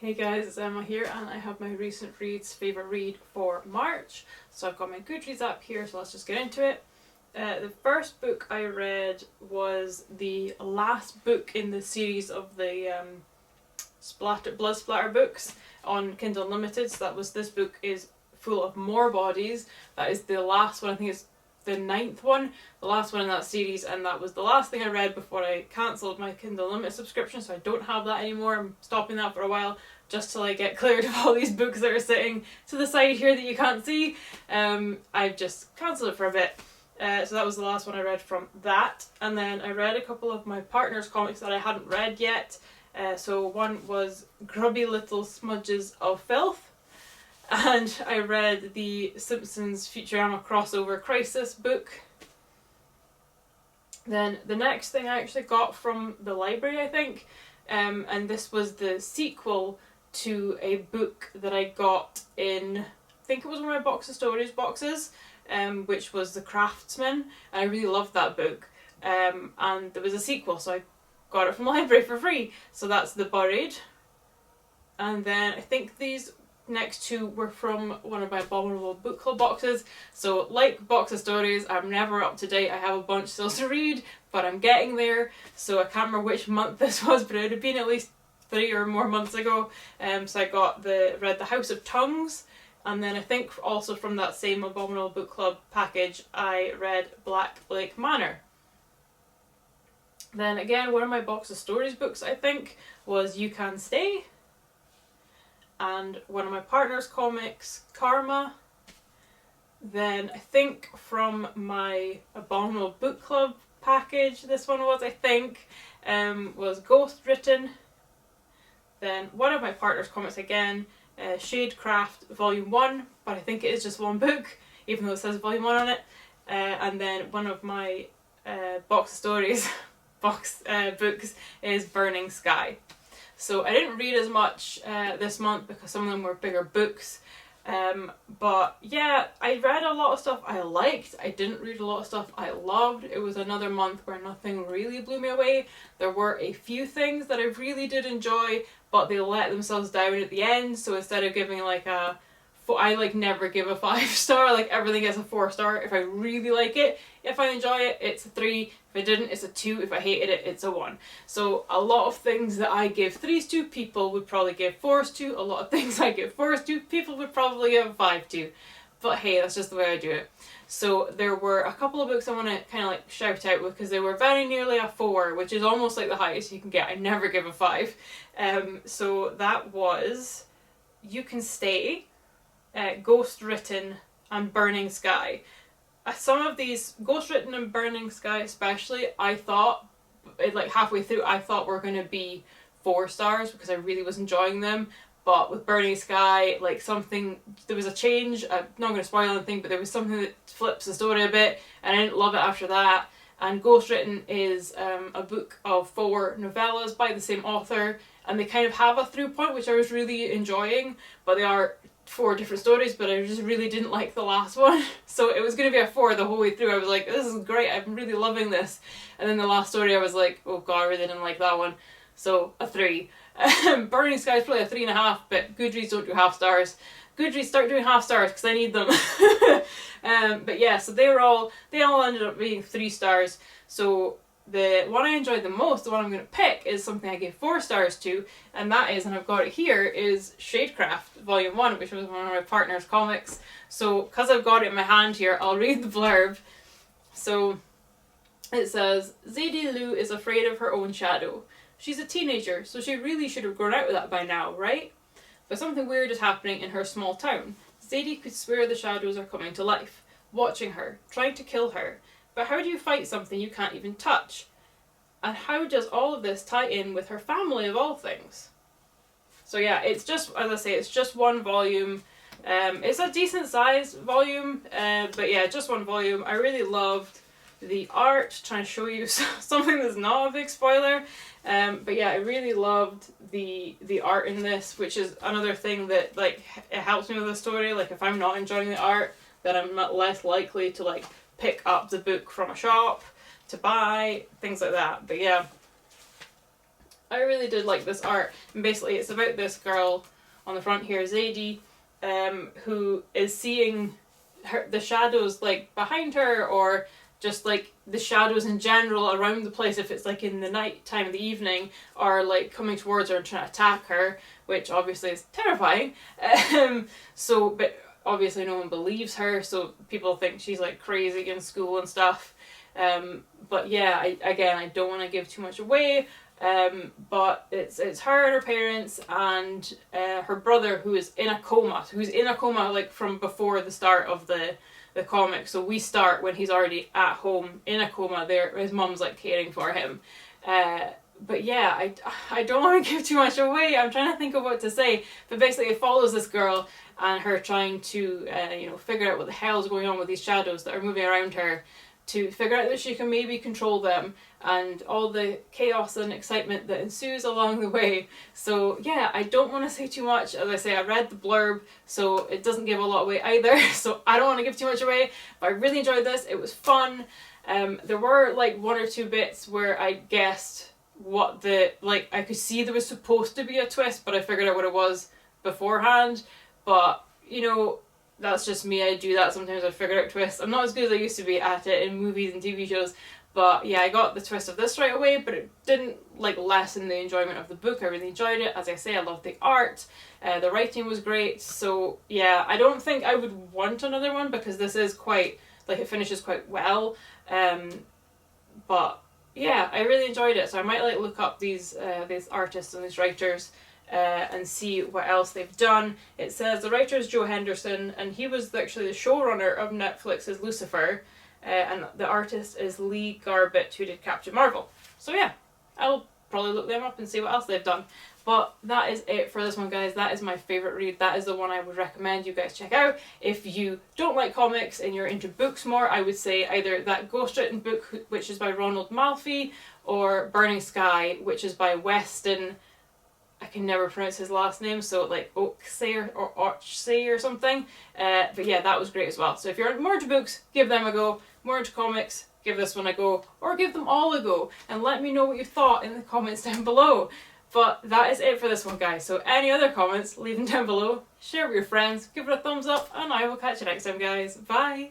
Hey guys, it's Emma here and I have my recent reads favourite read for March. So I've got my Goodreads app here, so let's just get into it. The first book I read was the last book in the series of the blood splatter books on Kindle Unlimited. So this book is full of more bodies. That is the last one, I think it's the 9th one, the last one in that series, and that was the last thing I read before I cancelled my Kindle Unlimited subscription, so I don't have that anymore. I'm stopping that for a while just till I get cleared of all these books that are sitting to the side here that you can't see. I've just cancelled it for a bit. So that was the last one I read from that, and then I read a couple of my partner's comics that I hadn't read yet. So one was Grubby Little Smudges of Filth, and I read the Simpsons Futurama crossover Crisis book. Then the next thing I actually got from the library, I think, and this was the sequel to a book that I got in, I think it was one of my Box of Stories boxes, which was The Craftsman, and I really loved that book. And there was a sequel, so I got it from the library for free. So that's The Buried. And then I think these next two were from one of my Abominable Book Club boxes. So like Box of Stories, I'm never up to date. I have a bunch still to read, but I'm getting there. So I can't remember which month this was, but it would have been at least 3 or more months ago. So I read The House of Tongues, and then I think also from that same Abominable Book Club package I read Black Lake Manor. Then again, one of my Box of Stories books I think was You Can Stay, and one of my partner's comics, Karma. Then I think from my Abominable Book Club package, this one was, I think, was Ghost Written. Then one of my partner's comics again, Shadecraft Volume 1, but I think it is just one book, even though it says Volume 1 on it. And then one of my Box of Stories books is Burning Sky. So I didn't read as much this month because some of them were bigger books. But yeah, I read a lot of stuff I liked. I didn't read a lot of stuff I loved. It was another month where nothing really blew me away. There were a few things that I really did enjoy, but they let themselves down at the end. So instead of giving I never give a 5-star, like everything gets a 4-star. If I really like it, if I enjoy it, it's a 3. If I didn't, it's a 2. If I hated it, it's a 1. So a lot of things that I give 3s to, people would probably give 4s to. A lot of things I give 4s to, people would probably give a 5 to. But hey, that's just the way I do it. So there were a couple of books I want to kind of like shout out because they were very nearly a 4, which is almost like the highest you can get. I never give a 5. So that was You Can Stay, Ghost Written, and Burning Sky. Some of these, Ghost Written and Burning Sky especially, I thought, like halfway through, I thought were going to be 4 stars because I really was enjoying them. But with Burning Sky, there was a change. I'm not going to spoil anything, but there was something that flips the story a bit, and I didn't love it after that. And Ghost Written is a book of 4 novellas by the same author, and they kind of have a through point, which I was really enjoying, but they are 4 different stories, but I just really didn't like the last one. So it was going to be a 4 the whole way through. I was like, this is great, I'm really loving this. And then the last story I was like, oh god, I really didn't like that one. So a 3. Burning Sky is probably a 3.5, but Goodreads don't do half stars. Goodreads start doing half stars because I need them. But yeah, so they all ended up being 3 stars. So the one I enjoyed the most, the one I'm going to pick, is something I gave 4 stars to, and that is, and I've got it here, is Shadecraft Volume 1, which was one of my partner's comics. So because I've got it in my hand here, I'll read the blurb. So it says, Zadie Lou is afraid of her own shadow. She's a teenager, so she really should have grown out of that by now, right? But something weird is happening in her small town. Zadie could swear the shadows are coming to life, watching her, trying to kill her. But how do you fight something you can't even touch? And how does all of this tie in with her family of all things? So yeah, it's just, as I say, it's just 1 volume. It's a decent sized volume, but yeah, just 1 volume. I really loved the art, trying to show you something that's not a big spoiler. But yeah, I really loved the art in this, which is another thing that like it helps me with the story. Like if I'm not enjoying the art, then I'm less likely to like pick up the book from a shop to buy, things like that. But yeah, I really did like this art. And basically it's about this girl on the front here, Zadie, who is seeing the shadows like behind her, or just like the shadows in general around the place, if it's like in the night time of the evening, are like coming towards her and trying to attack her, which obviously is terrifying. So, but obviously no one believes her, so people think she's like crazy in school and stuff. But yeah, I don't want to give too much away. But it's her and her parents and her brother who's in a coma like from before the start of the comic. So we start when he's already at home in a coma. There, his mum's like caring for him. But yeah, I don't want to give too much away. I'm trying to think of what to say. But basically it follows this girl and her trying to figure out what the hell is going on with these shadows that are moving around her, to figure out that she can maybe control them, and all the chaos and excitement that ensues along the way. So yeah, I don't want to say too much. As I say, I read the blurb, so it doesn't give a lot away either, so I don't want to give too much away, but I really enjoyed this. It was fun. There were like one or two bits where I guessed what I could see there was supposed to be a twist, but I figured out what it was beforehand. But, that's just me. I do that sometimes. I figure out twists. I'm not as good as I used to be at it in movies and TV shows, but yeah, I got the twist of this right away, but it didn't lessen the enjoyment of the book. I really enjoyed it. As I say, I loved the art. The writing was great. So yeah, I don't think I would want another one, because this is quite, it finishes quite well. But yeah, I really enjoyed it. So I might look up these artists and these writers and see what else they've done. It says the writer is Joe Henderson, and he was actually the showrunner of Netflix's Lucifer, and the artist is Lee Garbett, who did Captain Marvel. So yeah, I'll probably look them up and see what else they've done. But that is it for this one, guys. That is my favourite read. That is the one I would recommend you guys check out. If you don't like comics and you're into books more, I would say either that Ghostwritten book, which is by Ronald Malfi, or Burning Sky, which is by Weston, I can never pronounce his last name, so Oaksay or Ochsay or something. But yeah, that was great as well. So if you're more into books, give them a go. More into comics, give this one a go. Or give them all a go. And let me know what you thought in the comments down below. But that is it for this one, guys. So any other comments, leave them down below. Share with your friends, give it a thumbs up, and I will catch you next time, guys. Bye!